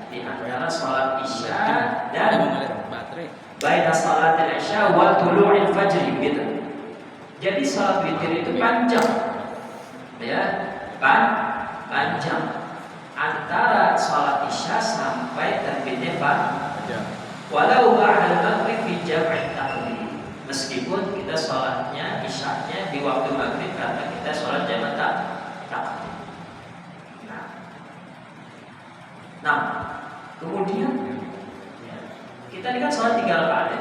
di antara sholat isya dan baina sholat isya wa tulu'il fajr gitu. Jadi sholat witir itu panjang, ya, panjang antara sholat isya sampai terbitnya fajar. Walau ba'da maghrib fi jam'i takbir. Meskipun kita sholatnya isyanya di waktu maghrib karena kita sholat jamak takbir. Nah, kemudian kita ini kan sholat 3 rakaat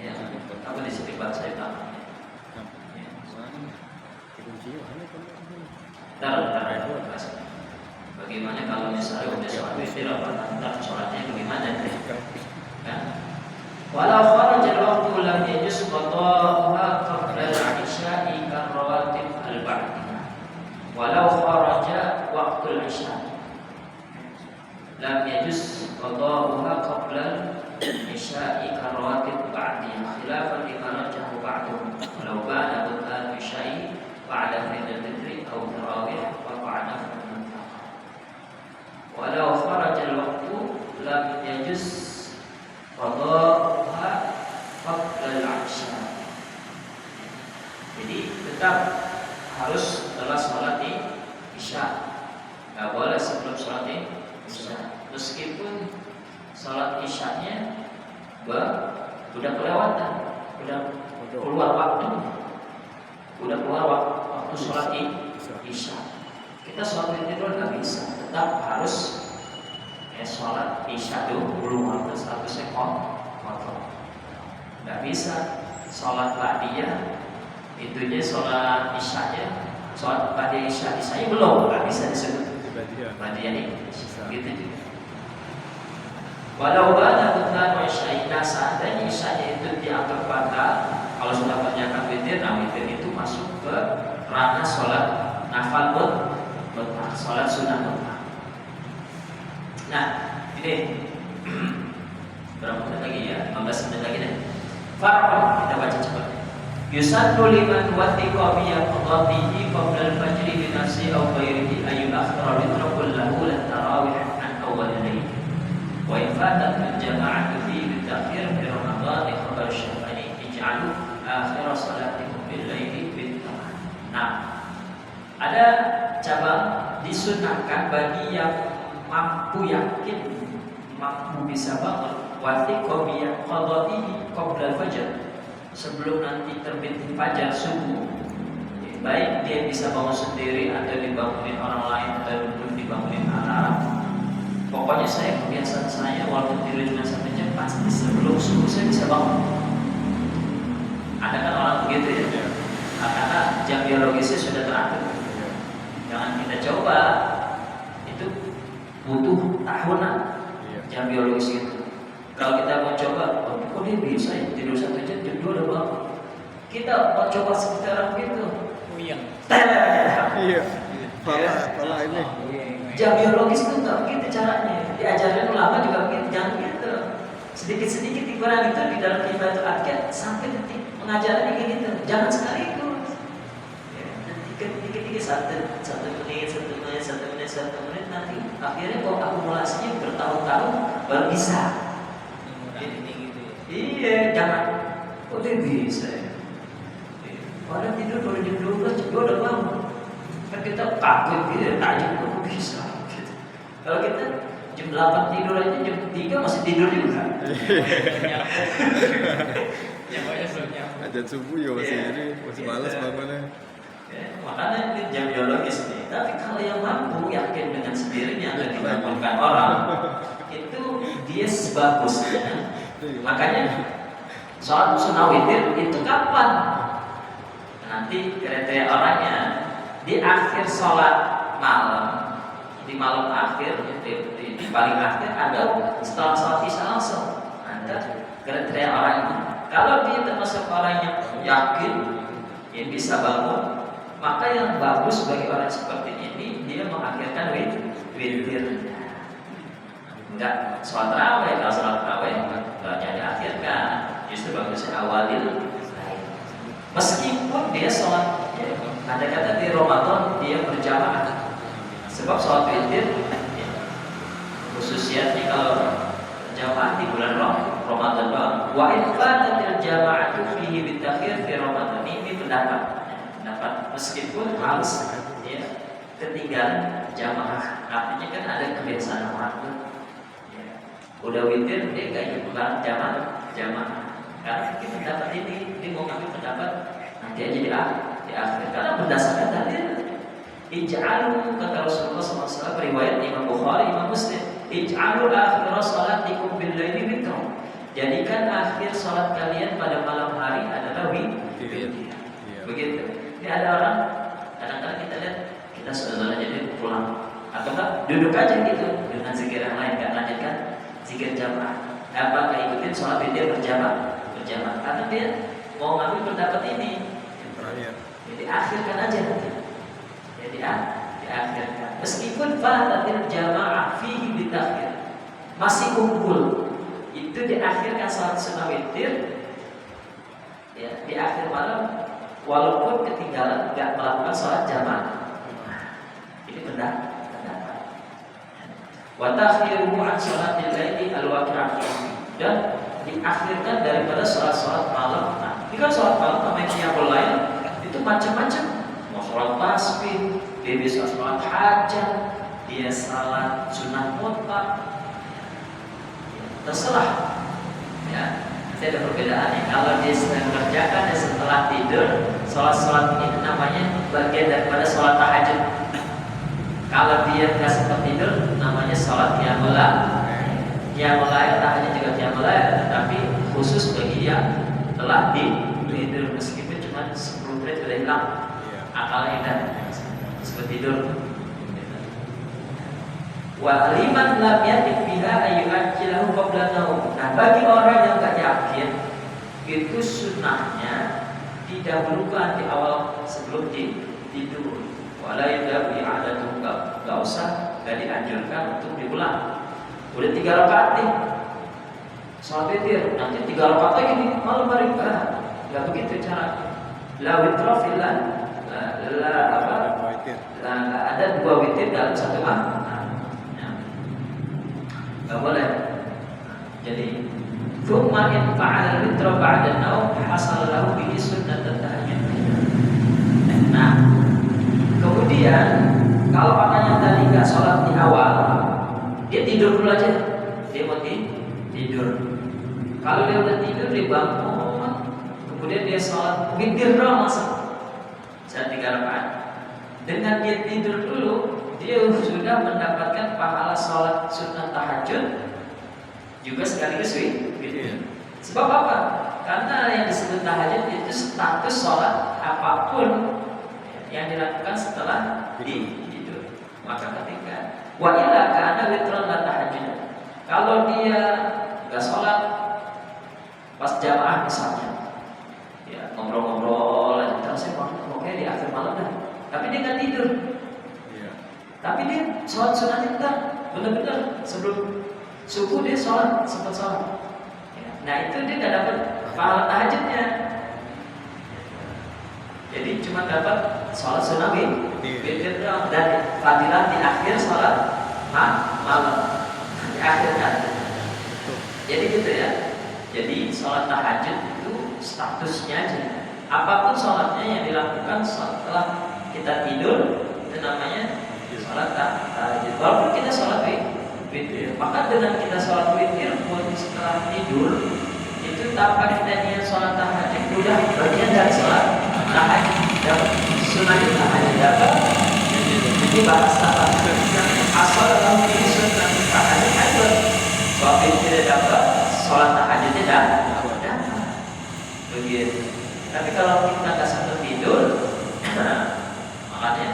ya. Apa di sini bahasa saya tahu. Bagaimana kalau misalnya udah sholat witir apa sholatnya bagaimana? Kan? Walau kharaja al-waqtu lam yajuz qada'uha qabla al-isya'i karawatib al-ba'diyah. Walau kharaja waqtu al-isya' lam yajuz qada'uha qabla al-isya'i karawatib ba'diyah khilafan lima rajahu ba'duhum. Walau ba'da butan isya'i ba'da fidil fitri atau tarawih wa ba'da fidil fitri. Walau kharaja al-waqtu lam yajuz qada'uha qabla al-isya. Jadi tetap harus setelah sholat isya. Gak boleh sebelum sholat isya. Meskipun sholat isyanya udah kelewatan, udah keluar waktu, waktu sholat isya. Kita sholat witir nggak bisa, tetap harus sholat isya dulu waktu 1 sekon motor. Nggak bisa sholat ba'diyah itunya sholat isyanya, sholat ba'diyah isyanya belum, nggak bisa disebut ba'diyah ini gitu juga. Walau ba'da butan isya'i, seandainya isyanya itu dianggap batal, kalau sudah mengerjakan witir, nah witir itu masuk ke ranah sholat nafal mutlaq, sholat sunnah mutlaq. Nah, ini berapa menit lagi ya? 15 menit lagi deh. Farqan, kita baca cepat. Yusannu liman wathiqa bi qadatihi qabla al-fajr bi nafsi aw ghairihi ayu akhara witra kullahu la tarawih an awwal layl. Wa in fatat al-jama'atu fi bi-ta'khir fi Ramadan khabar syafani ij'alu akhir salatikum bil-laili bit-tamam. Nah, ada cabang disunahkan bagi yang mampu yakin, mampu bisa bangun wathiqa bi qadatihi qabla al-fajr, sebelum nanti terbit fajar subuh, baik dia bisa bangun sendiri atau dibangunin orang lain atau dibangunin anak. Pokoknya kebiasaan saya walaupun tidur cuma 1 jam pasti sebelum subuh saya bisa bangun. Ada kan orang begitu ya? Karena jam biologisnya sudah teratur. Jangan kita coba, itu butuh tahunan jam biologis itu. Kalau kita mau coba, kok dia bisa ya tidur 1 jam, jam 2 udah bangun. Kita mau coba sekarang gitu. Uyang. Iya. Pala ini. Jam biologis itu tak begitu caranya. Diajarin ulama juga begitu, jangan gitu. Sedikit-sedikit dikurangi itu di dalam kita itu akhir sampai detik pengajarannya kayak gitu. Jangan sekaligus. Dikit-dikit 1 menit nanti akhirnya kok akumulasinya bertahun-tahun baru bisa. Iya, jangan. Kok dia bisa ya? Padahal tidur dari jam 12, jam 2 udah bangun. Kan kita takut gitu, tajam kok bisa gitu. Kalau kita jam 8 tidur aja, jam 3 masih tidur juga. Ajan subuh ya masih ini, masih malas bangunnya. Makanya ini jam biologis nih. Tapi kalau yang mampu yakin dengan sendirinya dan dibangunkan orang, itu dia sebagusnya. Makanya sholat sunnah witir itu kapan? Nanti kriteria orangnya di akhir sholat malam, di malam akhir, di paling akhir ada setelah sholat isya langsung ada kriteria orangnya. Kalau dia termasuk orang yang yakin yang bisa bangun, maka yang bagus bagi orang seperti ini dia mengakhirkan witir. Enggak sholat tarawih, kalau sholat tarawih enggak diakhirkan, justru bagusnya awalil. Meskipun dia sholat, ada kata di Ramadan dia berjamaah, sebab sholat witir khususnya kalau jamaah di bulan Ramadan doang. Wa in fatatil jama'atu fihi bitakhir fi Ramadan, ini pendapat meskipun harus ya ketinggalan jamaah, artinya kan ada kebiasaan orang ya, udah witir dia gak ikut jamaah karena kita pendapat ini dia mau ngambil pendapat nanti aja di akhir karena berdasarkan dalil ij'alu, kata Rasulullah SAW, riwayat Imam Bukhari, Imam Muslim, ij'alu akhir salatikum bil laili witr, jadikan akhir salat kalian pada malam hari adalah witir. Begitu. Ini ada orang kadang-kadang kita lihat kita sudah jadi pulang atau enggak duduk aja gitu dengan zikir yang lain, enggak lanjutkan zikir jamaah. Apa ikutin sholat witir berjamaah karena dia mau ngambil pendapat ini. Jadi akhirkan aja nanti. Jadi diakhirkan. Meskipun fatatil jamaah fihi bitakhir, masih kumpul itu diakhirkan sholat sunnah witir ya di akhir malam. Walaupun ketinggalan nggak melakukan sholat jamaah, ini pendapat. Wa takhiruhu an sholatil laili al-waqi'ah, dan diakhirkan daripada sholat malam. Nah, ini kan sholat malam namanya qiyamul lail itu macam-macam. Mau sholat tasbih, dia bisa sholat hajat, dia sholat sunnah mutlak, terserah. Ya. Ada perbedaannya. Kalau dia sedang mengerjakan dan setelah tidur, sholat ini namanya bagian daripada sholat tahajud. Kalau dia nggak sempat tidur, namanya sholat qiyamul lail. Qiyamul lail, tahajud juga qiyamul lail, tapi khusus bagi yang telah tidur, meskipun cuma 10 menit sudah hilang akalnya dan sempat tidur. Wa liman lam yatik biha ayyu'ajjilahu qabla naum. Nah, bagi orang yang enggak yakin, itu sunnahnya didahulukan di awal sebelum tidur. Wala yadabu i'adatu, enggak usah, enggak dianjurkan untuk diulang. Udah 3 rakaat nih sholat witir, nanti 3 rakaat lagi nih malam hari. Enggak begitu caranya. La witra fillah, la ada 2 witir dalam satu malam. Gak boleh. Jadi, thumma in fa'ala al-witra ba'da an-naum hasal lahu bihi sunnatut tahajjud. Nah, kemudian kalau katanya tadi nggak sholat di awal, dia tidur dulu aja. Dia mau tidur. Kalau dia udah tidur, dia bangun, kemudian dia sholat witir doang masa 3 rakaat. Dengan dia tidur dulu, dia sudah mendapatkan pahala sholat sunnah tahajud juga sekaligus witir. Sebab apa? Karena yang disebut tahajud itu status sholat apapun yang dilakukan setelah tidur. Maka ketika wa illa kana witran la tahajud, kalau dia nggak sholat pas jamaah misalnya, ya ngobrol-ngobrol aja, terus saya mau kayak di akhir malam dah, tapi dia nggak tidur. Tapi dia sholat sunnahnya entar, benar-benar sebelum subuh dia sholat, sempat sholat. Nah itu dia nggak dapat pahala tahajudnya. Jadi cuma dapat sholat sunnah witir doang, dan fadilah di akhir sholat malam, di akhir kan. Jadi gitu ya. Jadi sholat tahajud itu statusnya aja. Apapun sholatnya yang dilakukan setelah kita tidur itu namanya sholat tahajud. Walaupun kita sholat witir, maka dengan kita sholat witir pun setelah tidur itu tanpa kita niat sholat tahajud udah bagian dari sholat tahajud. Dapat sunnahnya tahajud dapat. Jadi bahasa asal dalam diri sunnah tahajud ada. Sholat witir dapat, sholat tahajudnya dapat. Begitu. Tapi kalau kita nggak sampai tidur, makanya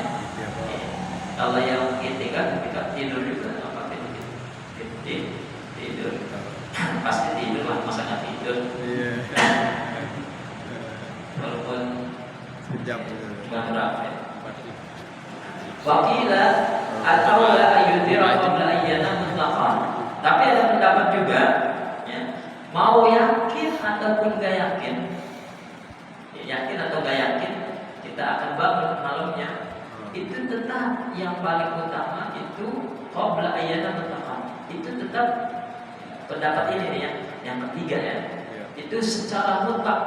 kalau yang kan ketika tidur juga apa tidur pasti tidur lah, masa nggak tidur. Walaupun sejam cuma berapa ya. Wakila atau la ayudira qabla ayyana mutlaqan. Tapi ada pendapat juga ya, mau yakin ataupun gak yakin, yakin atau gak yakin kita akan bangun malamnya, itu tetap yang paling utama itu qabla ayyana mutlaqan, tetap pendapat ini nih yang ketiga ya, itu secara mutlak.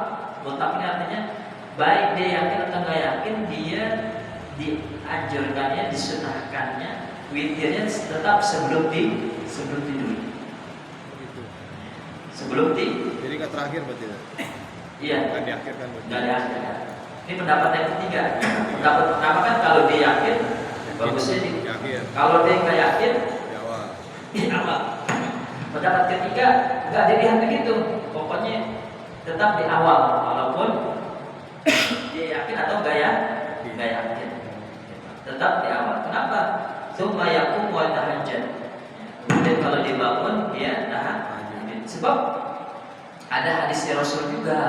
Mutlak ini artinya baik dia yakin atau nggak yakin, dia dianjurkannya, disunahkannya witirnya tetap sebelum tidur. Sebelum tidur. Jadi nggak terakhir berarti ya? Iya. Nggak diakhirkan berarti. Nggak diakhirkan. Ini pendapat yang ketiga. Pendapat pertama kan kalau dia yakin, bagusnya di. Kalau dia nggak yakin, di awal. Pendapat ketiga nggak dilihat begitu. Pokoknya tetap di awal, walaupun dia yakin atau nggak yakin. Tetap di awal. Kenapa? Tsumma yaqumu wa tahajjud. Kemudian kalau dibangun dia tahan. Sebab ada hadis Rasul juga.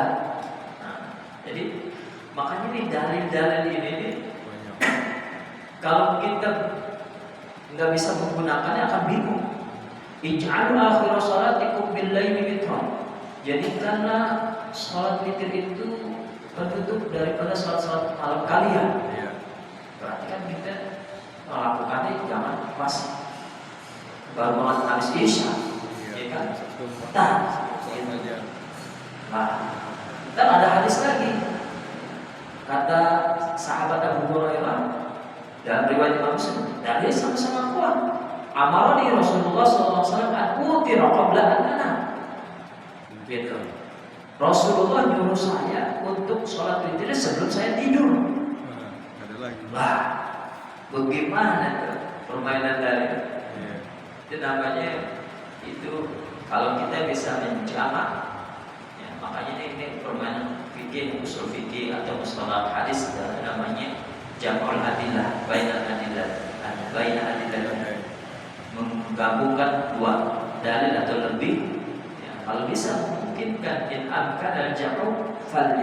Nah, jadi makanya nih dalil-dalil ini nih, kalau kita nggak bisa menggunakannya akan bingung. Ij'alu akhir salatikum bil-laili witran. Jadikanlah salat witir itu penutup daripada salat-salat malam kalian. Berarti kan kita melakukannya jangan pas baru banget habis isya, ya kan? Nah, dan ada hadis lagi kata sahabat Abu Hurairah dalam riwayat Imam Muslim, dari sama-sama kuat. Amarani Rasulullah SAW an-utira qabla an anam. Gitu. Rasulullah nyuruh saya untuk sholat witir sebelum saya tidur. Ada lagi. Wah, bagaimana tuh permainan dari itu namanya itu kalau kita bisa menjamak, ya, makanya ini permainan fikih, usul fikih atau mustalah hadis namanya jam'ul adillah, bainal adillah, menggabungkan dua dalil atau lebih. Ya, kalau bisa memungkinkan in amkan al-jam'u fal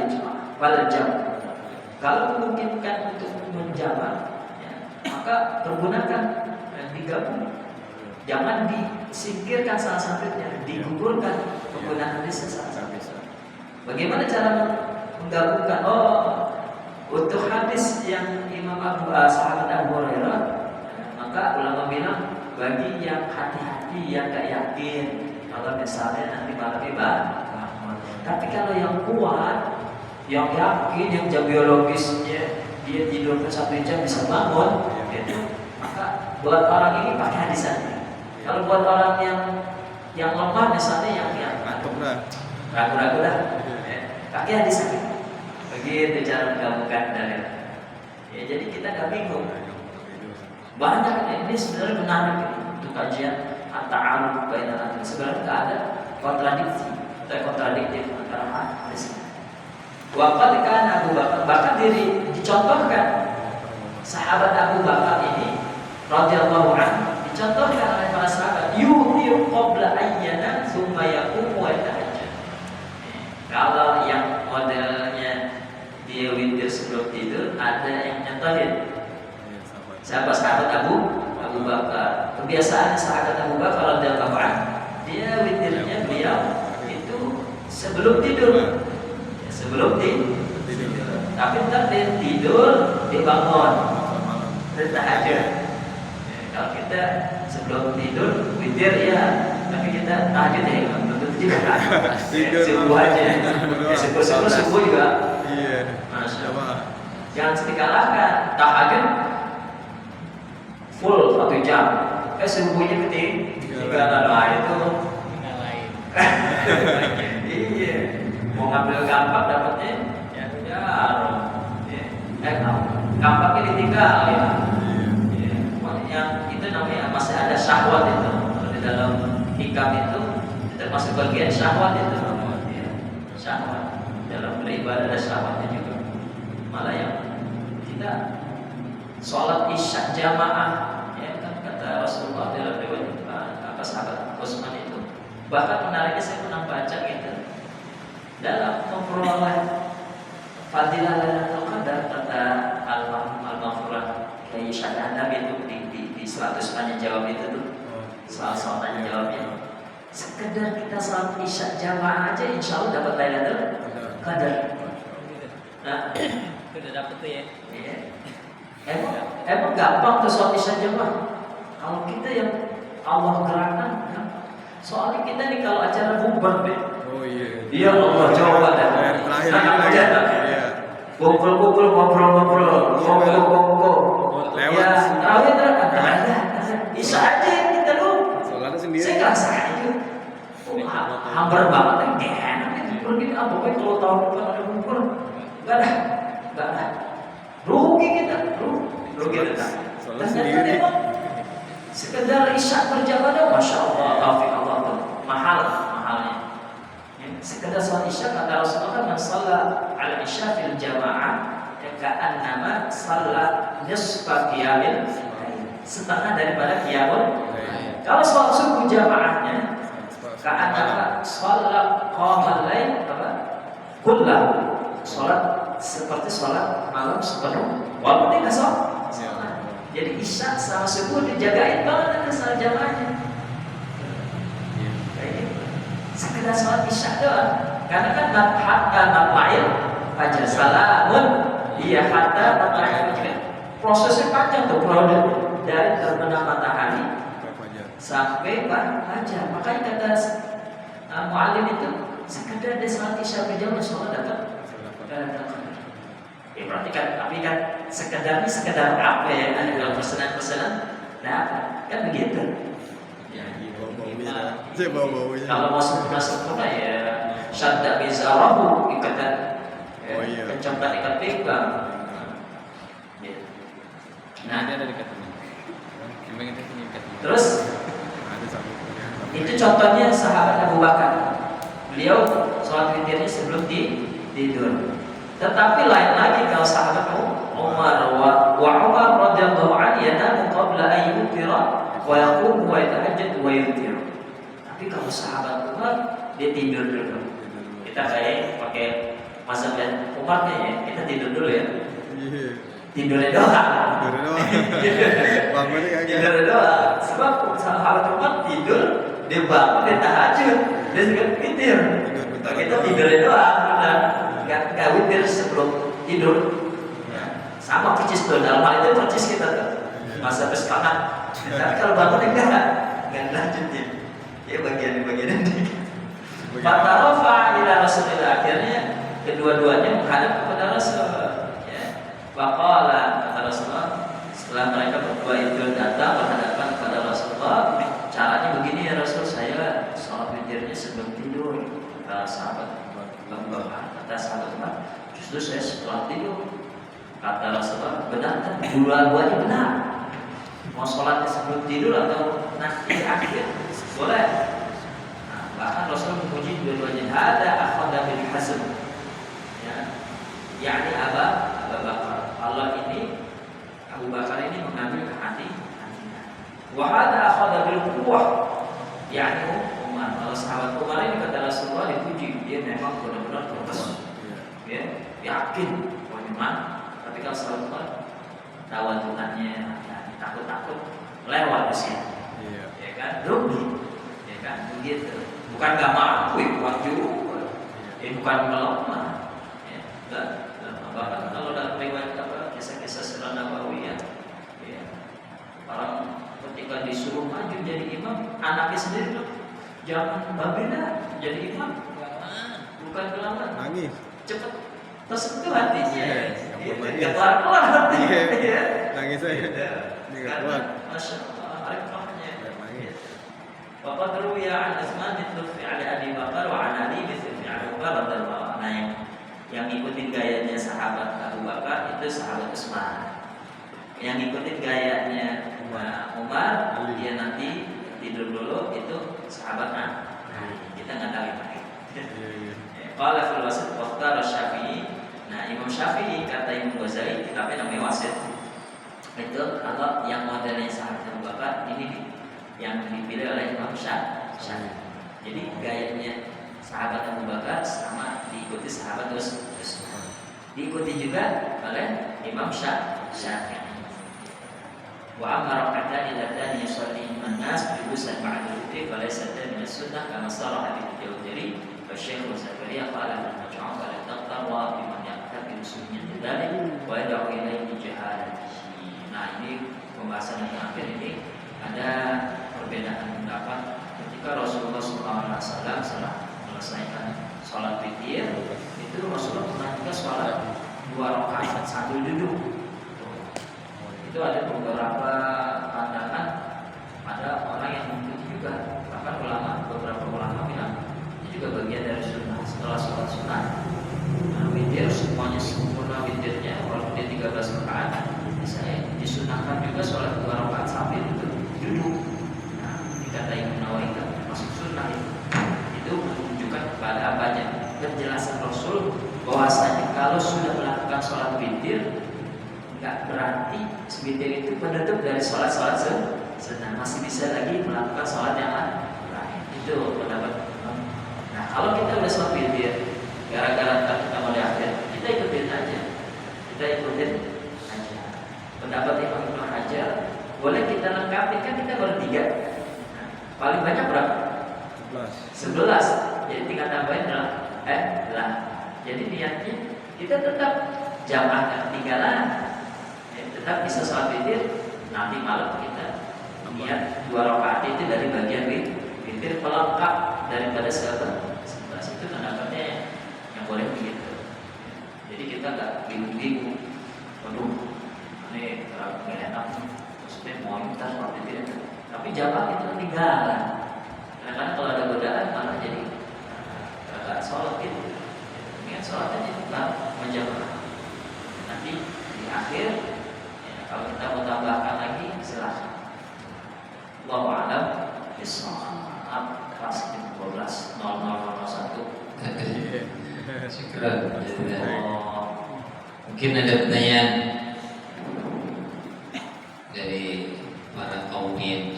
jam'. Kalau memungkinkan untuk menjamak, ya, maka pergunakan dan digabung. Jangan disingkirkan salah satunya, digugurkan penggunaan hadis salah satu. Bagaimana cara menggabungkan? Untuk hadis yang Imam sahabat Abu Hurairah, maka ulama bilang bagi yang hati-hati, yang gak yakin, kalau misalnya nanti malam bangun. Tapi kalau yang kuat, yang yakin, yang jam biologisnya dia tidur ke 1 jam bisa bangun, itu maka buat orang ini pakai hadis saja. Kalau buat orang yang lemah misalnya yang ragu-ragu dah, pakai hadis saja. Begitu cara menggabungkan dalil. Ya, jadi kita nggak bingung. Banyak ini sebenarnya menarik untuk kajian at-ta'aruf bainal hadis. Sebenarnya nggak ada kontradiktif antara hadis. Waqad kana Abu Bakar, bahkan dicontohkan sahabat Abu Bakar ini radhiyallahu anhu, dicontohkan oleh para sahabat, yu'tir qabla ayyana tsumma yaqumu wa tahajjud. Kalau yang modelnya dia witir sebelum tidur, ada yang nyontohin. Sahabat Abu Bakar. Kebiasaan sahabat Abu Bakar radhiyallahu anhu, dia witirnya beliau itu sebelum tidur. Sebelum tidur. Tapi ntar dia tidur, dibangun, tahajud. Kalau kita sebelum tidur witir ya, tapi kita tahajud ya belum tentu juga. Subuh aja. Subuh juga. Iya. Masya Allah. Jangan dikalahkan. Tahajud full 1 jam. Subuhnya ketinggalan itu lain. Iya. Mau ngambil gampak dapatnya gampaknya ditinggal ya. Yang itu namanya masih ada syahwat itu. Di dalam hikam itu termasuk bagian syahwat itu. Syahwat. Dalam beribadah ada syahwatnya juga. Malah yang kita sholat isya jamaah, ya kan kata Rasulullah dalam riwayat sahabat Utsman itu. Bahkan menariknya saya pernah baca gitu. Dalam memperoleh fadilah Lailatul Qadar kata Al-Maghfurah Kiai Syahid Nabi itu di 100 tanya jawab itu tuh. Soal tanya jawabnya. Sekedar kita salat isya jamaah aja insya Allah dapat Lailatul Qadar. Nah, sudah dapat tuh ya. Iya. Emang gampang tuh salat isya jamaah. Kalau kita yang Allah gerakkan, Soalnya kita nih kalau acara bukber deh. Oh iya. Iya Allah coba dah. Terakhir Sangat lagi. aja dah. Iya. Kumpul-kumpul ngobrol-ngobrol. Kongko. Lewat. Ya, tarawih terakhir. Isya aja kita lu. Sholatnya sendiri. Saya ngerasa itu. Hampir banget kan enak itu. Pergi apa kalau tahun depan ada bukber. Enggak ada. Rugi kita, rugi kita. Sholat sendiri. Sekedar isya berjamaah, masya Allah, taufik Allah tuh mahalnya. Ya, sekedar sholat isya kata Rasulullah, man shalla ala isya fil jamaah, ka'annama shalla nisfa qiyamil, setengah daripada qiyamul. Kalau sholat subuh jamaahnya, ka'annama shalla qamal lail apa? Kullahu. Sholat seperti sholat malam sepenuh, walaupun tidak sholat. Jadi isya sama subuh dijagain banget dengan salat jamaahnya. Kayak gitu. Sekedar sholat isya doang. Karena kan hatta matla'il fajar salamun. Iya hatta matla'il fajar. Prosesnya panjang tuh dari terbenam matahari sampai fajar. Makanya kata mu'alim itu sekedar dia sholat isya berjamaah sholat dapat. Ya berarti kan, tapi kan sekedar apa ya? Ada dalam pesanan-pesanan, nah kan begitu. Ya, kalau mau sempurna ya, syadda bizarahu ikatan, kencangkan ikat pinggang. Nah, ada dekatnya. terus itu contohnya sahabat Abu Bakar. Beliau sholat witirnya sebelum tidur. Tetapi lain lagi kalau sahabat Umar wa Umar radhiyallahu anhu yanamu qabla an yutira wa yaqumu wa yatahajjad wa yutir. Tapi kalau sahabat Umar dia tidur dulu. Kita kayak pakai mazhab Umar ya, kita tidur dulu ya. Tidurnya doang. Bangunnya kagak. Tidur doang. Sebab sahabat Umar tidur, dia bangun, dia tahajud, dia juga witir. Kita tidurnya doang, benar. Gak witir sebelum tidur. Sama percis tuh, dalam hal itu percis kita tuh. Masa bersepakat. Tapi kalau bangun enggak lanjutin. Ya bagian-bagian ini. Fatarofa ila Rasulillah, akhirnya kedua-duanya menghadap kepada Rasul. Ya. Faqala kata Rasulullah, setelah mereka berdua itu datang berhadapan kepada Rasulullah, caranya begini ya Rasul, saya sholat witirnya sebelum tidur. Kata sahabat kata sahabat Umar, justru saya setelah tidur. Kata Rasulullah, benar kan? Dua-duanya benar. Mau sholatnya sebelum tidur atau nanti akhir boleh. Nah, bahkan Rasul memuji dua-duanya. Ada akhada bil hazm. Ya, yakni Abu Bakar. Allah ini Abu Bakar ini mengambil ke hati-hatinya. Wa hada akhada bil quwwah. Yakni Umar. Kalau sahabat Umar ini kata Rasulullah dipuji, dia memang benar-benar fokus, ya, yakin, memang. Tapi kalau sahabat Umar tawadukannya, ya, takut-takut lewat usia, ya kan, rugi, ya kan, begitu. Bukan gak mampu, kuat juga, bukan melemah, ya, bahkan kalau dalam riwayat kisah-kisah sirah Nabawiyah, ya, orang ketika disuruh maju jadi imam, anaknya sendiri tuh jangan babena jadi imam, bukan kelamaan, nangis, cepat tersentuh hatinya, nggak keluar hatinya, nangis saya, nggak kuat, masya Allah, arifahnya. Bapak terus ya an Utsman mithlu fi'ali Abi Bakar wa an Ali mithlu fi'ali Umar radhiyallahu anhu. Yang ngikutin gayanya sahabat Abu Bakar itu sahabat Utsman. Yang ngikutin gayanya Umar, dia nanti tidur dulu itu sahabat kita nggak tahu yang lain. Qala fil wasit waqtar Syafi'i. Nah, Imam Syafi'i kata Imam Ghazali kitabnya namanya Wasit. Itu kalau yang modelnya sahabat Abu Bakar ini yang dipilih oleh Imam Syafi'i. Jadi gayanya sahabat Abu Bakar sama diikuti sahabat Utsman. Diikuti juga oleh Imam Syafi'i. Wa amma rak'atan allati yusalli an-nas bi ghusl ba'da al-witr fa laysa min as-sunnah kama saraha bi al-Jawzari wa Syekh Zakaria qala al-majmu' wa taqwa bi man yaqtabi sunnah dzalik wa yad'u ilayhi jahalatihi. Nah, ini pembahasan yang terakhir ini ada perbedaan pendapat ketika Rasulullah Wasallam setelah melesaikan sholat witir itu Rasulullah pernah juga sholat 2 rakaat sambil duduk. Itu ada beberapa pandangan, ada orang yang mengikuti juga, bahkan beberapa ulama bilang itu juga bagian dari sunnah. Setelah sholat sunnah, witir semuanya sempurna witirnya, walaupun dia 13 rakaat, misalnya disunahkan juga sholat 2 rakaat sambil duduk. Nah, dikata Imam Nawawi kan masuk sunnah itu menunjukkan kepada apanya penjelasan Rasul bahwasanya kalau sudah melakukan sholat witir nggak berarti witir itu penutup dari sholat-sholat sunnah, masih bisa lagi melakukan sholat yang lain. Itu pendapat. Nah, kalau kita udah sholat witir gara-gara kita mau akhir, kita ikutin aja. Pendapat Imam Ibnu Hajar boleh kita lengkapi, kan kita baru 3. Nah, paling banyak berapa? 11. Jadi tinggal tambahin lah. Jadi niatnya kita tetap jamaah ketinggalan, tetap bisa sholat witir. Nanti malam kita niat 2 rakaat itu dari bagian witir pelengkap daripada 11. Itu pendapatnya yang boleh begitu. Jadi kita nggak bingung-bingung. Waduh, ini terlalu nggak enak. Maksudnya mau minta sholat witir, tapi jamaah itu ketinggalan. Karena kalau ada godaan malah jadi agak sholat gitu. Ingat sholat aja tetap menjamaah. Nanti di akhir kalau kita mau tambahkan lagi silahkan. Wallahu a'lam bishawab. Kelas 12.0001. Syukur. Mungkin ada pertanyaan dari para kaumien.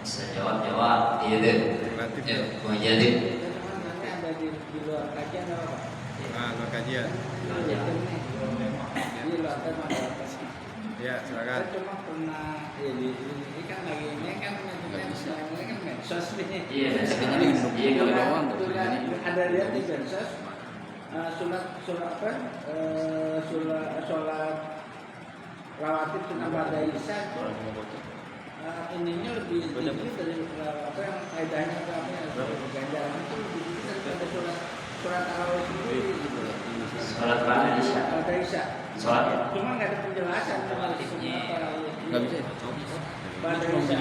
Bisa jawab. Iya deh. Ya, mau jadi. Ada di luar kajian apa? Luar kajian. Ini luar kan ada apa sih? Ya, silakan. Saya cuma pernah ini kan lagi ini kan ini kan medsos nih. Iya, Iya kalau bawang ada lihat di medsos sholat apa? Sholat rawatib sunnah pada isya. Ininya lebih tinggi dari apa yang kaidahnya apa yang ganjaran itu lebih tinggi daripada sholat tarawih sendiri gitu. Sholat pada isya. Pada isya. Sholat. Cuma nggak ada penjelasan tentang sunnah tarawih. Nggak bisa. Pada isya.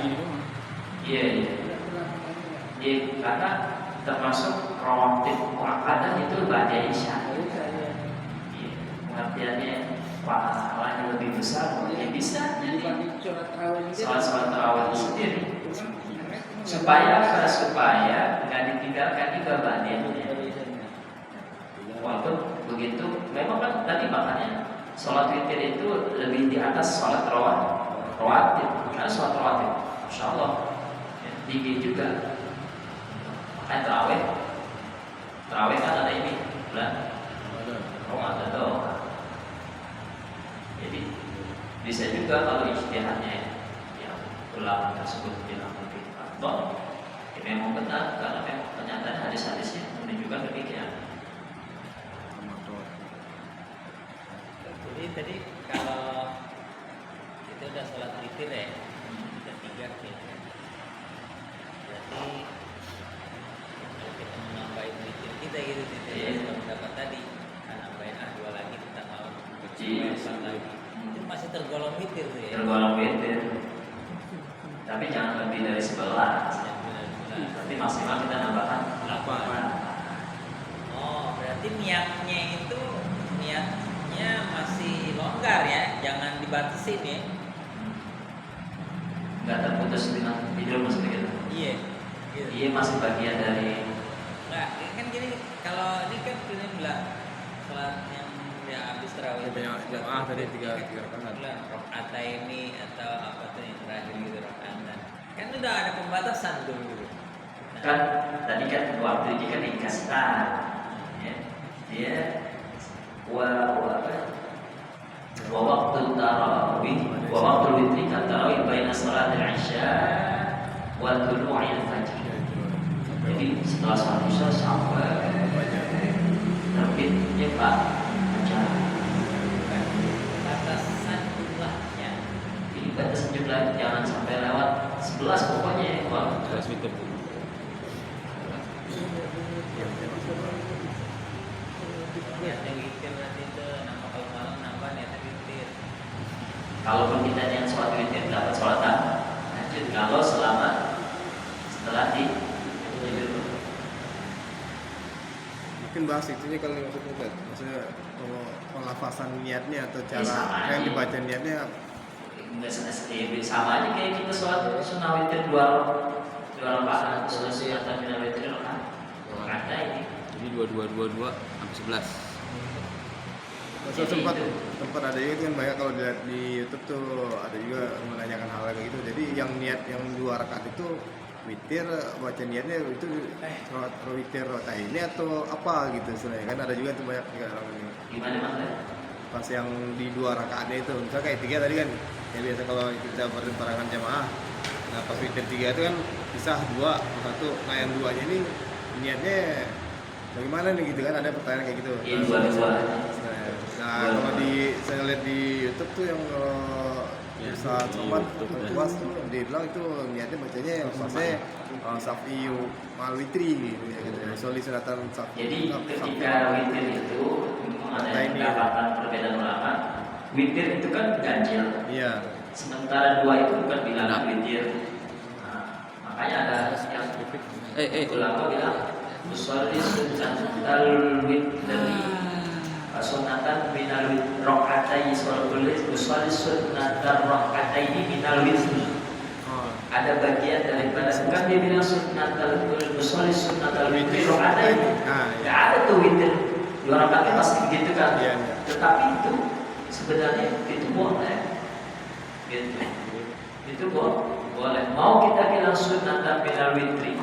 Iya. Iya, karena termasuk rawatib muakkadah itu pada isya. Iya. Pengertiannya pahalanya lebih besar, ya bisa jadi sholat tarawih sendiri supaya nggak ditinggalkan juga badannya. Walaupun begitu, memang kan tadi makanya sholat witir itu lebih di atas sholat rawatib. Karena sholat rawatib, masya Allah, tinggi juga. Makanya tarawih kan ada ini bulan Ramadan tuh. Jadi bisa juga kalau ijtihadnya yang ulama tersebut bilang lebih afdal, ya memang benar karena memang kenyataan hadis-hadisnya menunjukkan demikian. Jadi tadi kalau itu udah sholat witir ya, udah 3 kayaknya. Berarti kalau kita menambahin witir kita gitu, kita mendapat tadi, nambahin 2 lagi kita mau kecil lagi. Itu masih tergolong witir tuh ya. Tergolong witir. Tapi jangan lebih dari 11. Berarti maksimal kita nambahkan 8. Oh, berarti niatnya masih longgar ya, jangan dibatasin ya. Nggak terputus dengan tidur maksudnya gitu. Iya. Gitu. Iya, masih bagian dari. Nah, kan gini, kalau ini kan kita bilang sholat yang ya habis terawih Banyak jamaah tadi 3 rakaat. Rakaat ini atau apa tuh yang terakhir gitu rakaat. Kan udah ada pembatasan tuh gitu. Nah, Kan tadi kan waktu ini kan dikasih tahu, ya. Dia wa waktu tarawih wa waktu witri kan tarawih baina salatil isya wa tulu'il fajr. Jadi setelah sholat isya sampai terbitnya fajar. batasan jumlahnya. Jadi batasan jumlah jangan sampai lewat 11 pokoknya. Wah, 11 witir. Niatnya witir nanti itu nambah kalau malam nambah niatnya witir. Kalaupun kita niat sholat witir dapat sholat tahajud kalau setelah tidur. Mungkin bahas itunya kalau maksudnya Ustaz. Maksudnya kalau pelafasan niatnya atau cara sama yang aja. dibaca niatnya Enggak sama aja kayak kita sholat sunnah witir dua rakaat, sholat sunatan minal witir rakaat ini. Jadi 2222 sampai 11. Masa sempat ada juga kan banyak kalau dilihat di YouTube tuh ada juga menanyakan hal kayak gitu. Jadi yang niat yang 2 rakaat itu witir, baca niatnya itu sholat witir rakaat ini atau apa gitu sebenarnya kan ada juga tuh banyak juga orang ini. Gimana maksudnya? Pas yang di 2 rakaatnya itu misalnya kayak 3 tadi kan ya biasa kalau kita berbarengan jamaah, nah pas witir 3 itu kan pisah 2 1. Nah yang 2-nya ini niatnya bagaimana nih gitu kan, ada pertanyaan kayak gitu. Iya, dua. Nah kalau saya lihat di YouTube tuh yang Ustaz Somad Tuas tuh dia bilang itu niatnya bacanya yang pasnya Safi mal witri gitu ya gitu. Soli sunatan Safi. Jadi ketika witir itu ada pendapatan perbedaan ulama. Witir itu kan ganjil. Iya. Sementara 2 itu bukan bilangan witir. Nah, makanya ada yang ulama bilang usolli sunnatal witri sunatan minal rakatai usolli sunnatal rakatai minal witri. Ada bagian daripada bukan dia bilang sunnatal usolli sunnatal witri rakatai. Enggak ada tuh witir 2 rakaat pasti begitu kan. Iya. Tetapi itu sebenarnya itu boleh. Gitu. Itu boleh. Mau kita bilang sunnatal minal witri.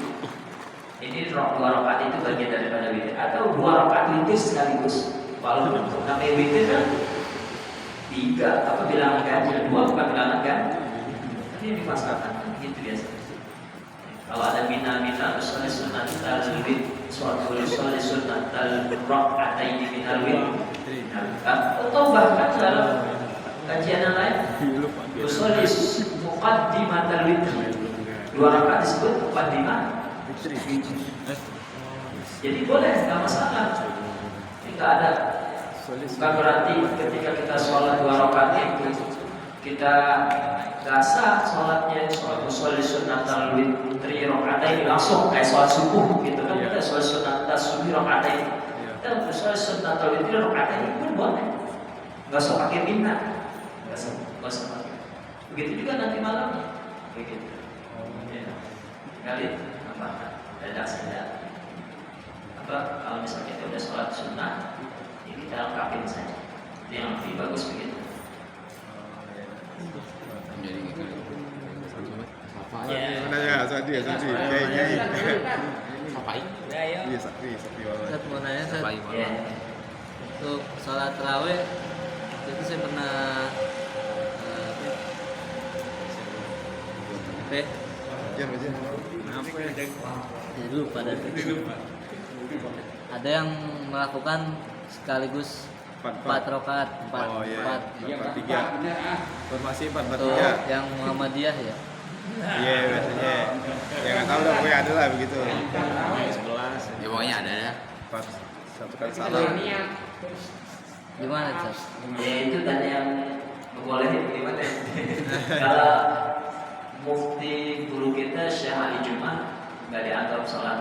Ini 2 rakaat itu bagian daripada witir atau 2 rakaat witir sekaligus. Walaupun namanya witir kan 3 apa bilangan ganjil, 2 bukan bilangan ganjil. Ini dipasangkan gitu biasa. Kalau ada mina usolli sunnatal raka'ataini minal witri. Atau bahkan dalam kajian yang lain usolli muqaddimatal witri. 2 rakaat disebut muqaddimah. Jadi boleh, nggak masalah. Tidak ada. Bukan berarti ketika kita sholat 2 rakaat itu kita nggak sah sholatnya, sholat usolli sunnatal witri raka'ataini langsung kayak sholat subuh gitu kan. Kita sholat sunnatal subuh raka'ataini. Kita usolli sunnatal witri raka'ataini pun boleh. Nggak usah pakai minna. Nggak usah pakai. Begitu juga nanti malamnya. Begitu. Kali apa? Dadak saja. Apa kalau misalnya kita udah sholat sunnah, ya kita lengkapin saja. Itu yang lebih bagus begitu. Jadi gitu. Ya. Mana ya Sadi. Kiai. Ngapain? Udah ayo. Iya Safi banget. Saya mau nanya Sat, Ngapain? Ya. untuk sholat taraweh itu saya pernah Ajar. ya lupa dan ada yang melakukan sekaligus 4 rakaat, 4 Oh iya. 4 3. Formasi 4 untuk 4 3. yang Muhammadiyah ya. Iya biasanya. Ya nggak tahu dah pokoknya ada lah begitu. 11. Ya pokoknya ada ya. 1 kali salam. Gimana Sat? Ya itu tadi yang bolehin gimana? Kalau mufti guru kita Syekh Ali Jum'ah nggak dianggap sholat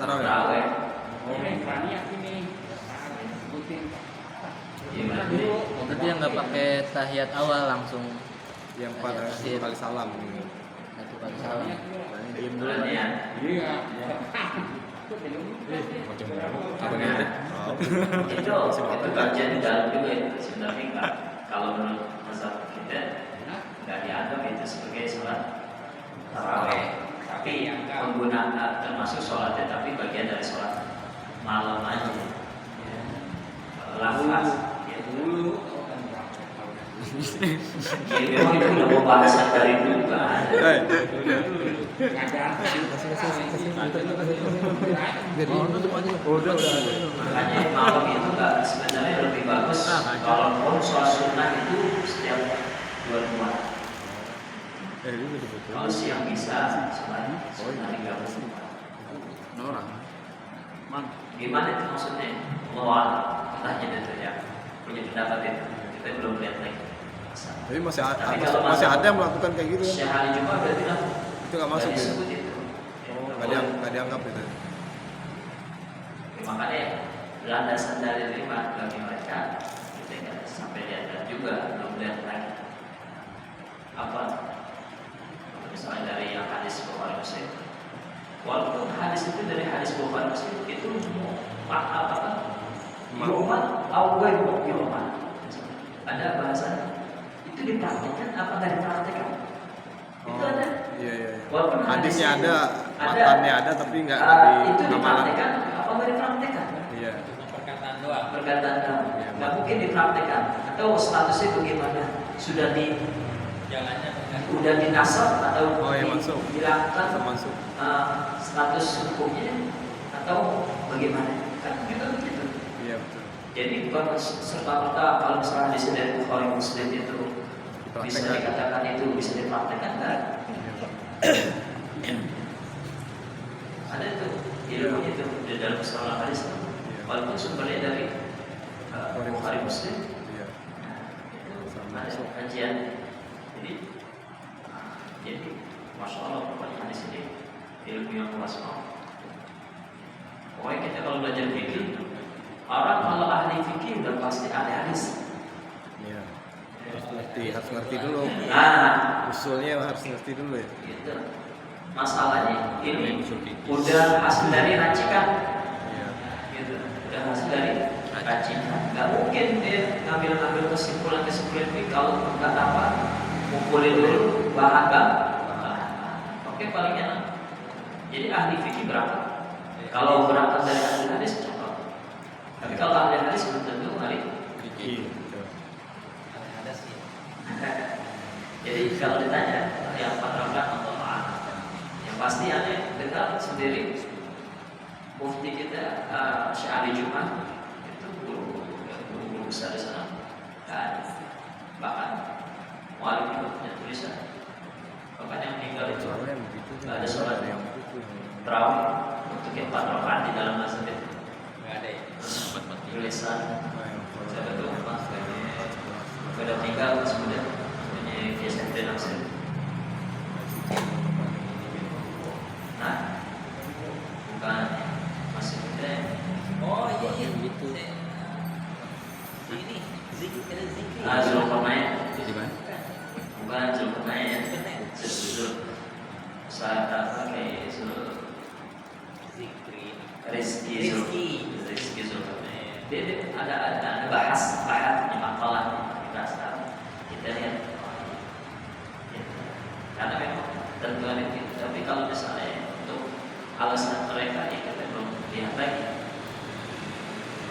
taraweh. Gimana? Berarti yang nggak pakai tahiyat awal langsung Yang 4 kali salam. 1 kali salam. Diem dulu. Sebenarnya Abangnya ada. itu kajian di dalam juga itu sebenarnya enggak. Kalau menurut mazhab kita nggak dianggap itu sebagai sholat taraweh, tapi penggunaan termasuk sholatnya tapi bagian dari sholat malam aja. Lafaz dulu. Ya memang itu udah pembahasan dari dulu kan. Makanya malam itu nggak sebenarnya lebih bagus kalau sholat sunnah itu setiap 2 jam. Kalau siang bisa sholat sunnah 3 jam. Orang. Gimana itu maksudnya? Allah katanya itu ya punya pendapat itu. Kita belum lihat lagi. Tapi masih Tapi kalau masih masuk- ada yang melakukan kayak gitu kan? Syekh Ali Juma berarti kan Itu nggak masuk ya? disebut itu. Oh, nggak dianggap itu. Ya, makanya landasan dari lima bagi mereka kita nggak sampai lihat juga belum lihat lagi apa misalnya dari yang hadis Bukhari Muslim. Walaupun hadis itu dari hadis Bukhari Muslim itu apa Yoman awal Yoman ada bahasa itu dipraktikkan apa nggak dipraktikkan itu ada. Iya. Walaupun Hadisnya hadis ada, itu matannya ada, tapi nggak itu di amalan. dipraktikkan apa nggak dipraktikkan? Iya. Cuma perkataan doang. Perkataan kamu Iya, nggak mungkin dipraktikkan atau statusnya bagaimana sudah Jangannya enggak. udah dinasab atau Oh, iya, masuk. dilakukan Masuk. status hukumnya atau bagaimana kan juga begitu. Iya betul. Jadi bukan serta merta kalau misalnya hadis dari Bukhari Muslim itu bisa Dipraktekkan. dikatakan itu bisa dipraktekkan kan? Iya. Ada itu ilmu itu di dalam masalah hadis Iya. walaupun sumbernya dari Bukhari Muslim. Iya. Itu Sama ada masuk. kajian jadi masya Allah pokoknya hadis ini ilmu yang luas banget. Pokoknya kita kalau belajar fikih orang kalau ahli fikih udah pasti ahli hadis. Iya. Harus ngerti dulu. Nah Usulnya harus ngerti dulu ya. gitu masalahnya ini Usul fikih. udah hasil dari racikan Iya. gitu udah hasil dari racikan nggak mungkin dia ngambil kesimpulan fikih kalau nggak apa ngumpulin dulu bahan. Oke paling enak. Jadi ahli fikih berapa? Kalau berangkat dari ahli hadis contoh. Tapi kalau ahli hadis belum tentu ahli. Iya. Betul. Ada sih. Jadi kalau ditanya yang 4 rakaat atau yang pasti aneh dengar sendiri mufti kita Syekh Ali Juma itu guru besar di sana kan bahkan wali juga punya tulisan bahkan yang meninggal itu Soalnya yang begitu nggak ada sholat yang begitu. terawih untuk yang 4 rakaat di dalam masjid Enggak ada ya. tulisan Oh, yang sholat. siapa tuh mas sudah meninggal kemudian punya biasa dan aksir. Nah bukan masih muda Oh iya Gitu. Ini zikir zikir. Zulkarnain Jadi mana? bukan Zulkarnain saya pakai Zikri. Rizki Rizki. Zulkarnain dia ada bahatnya makalah kita sekarang kita lihat karena memang tentuan itu tapi kalau misalnya untuk alasan mereka ya kita belum lihat lagi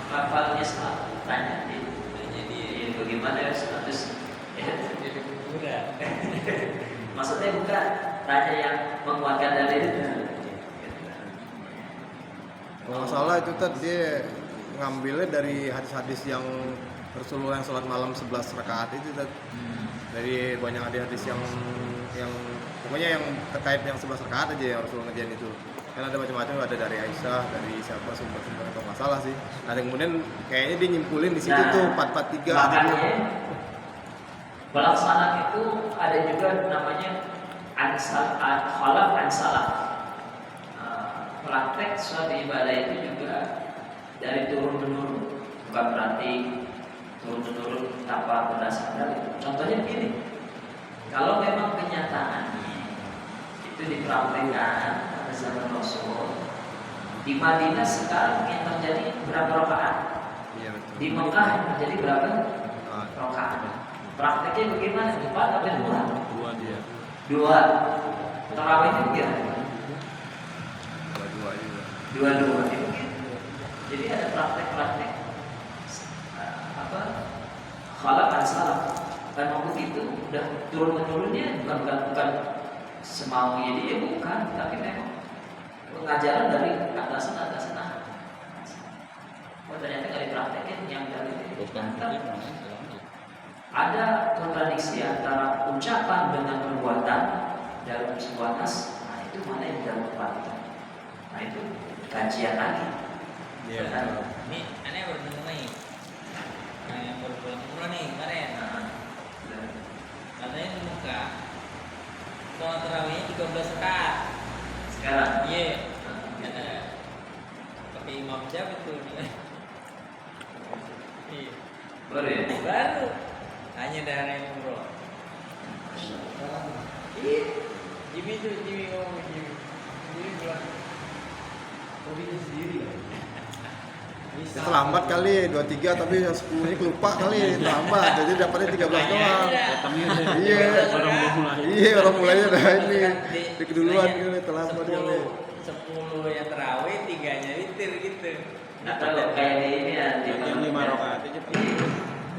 kapalnya salah tanya dia Jadi bagaimana ya status jadi kuburan. maksudnya bukan tanya yang menguatkan dalil itu. Kalau nggak salah itu tadi dia ngambilnya dari hadis-hadis yang Rasulullah yang sholat malam 11 rakaat itu Tad. Dari banyak hadis yang pokoknya yang terkait yang 11 rakaat aja yang Rasulullah ngerjain itu. Kan ada macam-macam, ada dari Aisyah, dari siapa sumber-sumber atau masalah sih. Nah kemudian kayaknya dia nyimpulin di situ Nah, tuh 443 gitu. Makanya pelaksana itu ada juga namanya khalaf ansalah. Praktek suatu ibadah itu juga dari turun menurun, bukan berarti turun menurun tanpa berdasar dalil. Contohnya begini, kalau memang kenyataannya itu dipraktekkan pada zaman Rasul di Madinah sekarang yang terjadi berapa rakaat? Iya betul. Di Mekah yang terjadi berapa Ah, rakaat? Prakteknya bagaimana? 4 atau 2? dua dia. 2. Tarawihnya bagaimana? Dua juga. 2 itu begitu. Jadi ada praktek-praktek khalaf ansalah. Memang begitu, udah turun menurunnya bukan semaunya dia bukan, tapi memang pengajaran dari atasan. Oh ternyata nggak dipraktekin yang dari ada kontradiksi antara ucapan dengan perbuatan dalam sebuah nas. Nah itu mana yang dalam perhatikan? Nah itu kajian lagi. Iya. Kan? Ini aneh baru nemu nih. Nah, yang baru pulang umroh nih kemarin. Katanya di muka sholat tarawihnya 13 rakaat. Sekarang Iya. Pakai imam siapa tuh? Iya. baru ya. Baru. Hanya dari yang umroh. Iya. Jimmy ngomong Jimmy. Jimmy bilang. Hobinya sendiri kan. Itu lambat kali 23 tapi yang 10 nya kelupa kali lambat jadi dapatnya 13 doang. Iya. Iya orang mulainya dah ini. Di keduluan kali terlambat kali. 10 yang terawih, 3-nya witir gitu. Atau kayak di ini ya di Yang 5 rakaat aja Pak.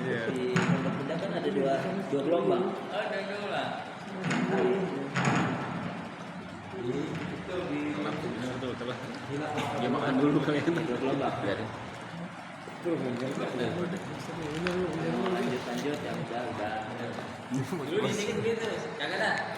Iya. Di Pondok Indah kan ada dua gelombang. Oh, dulu lah. Betul, telah. Dia makan dulu kalian. Dua gelombang. Biarin. Lanjut ya udah. Dulu di sini gitu. Kagak ada.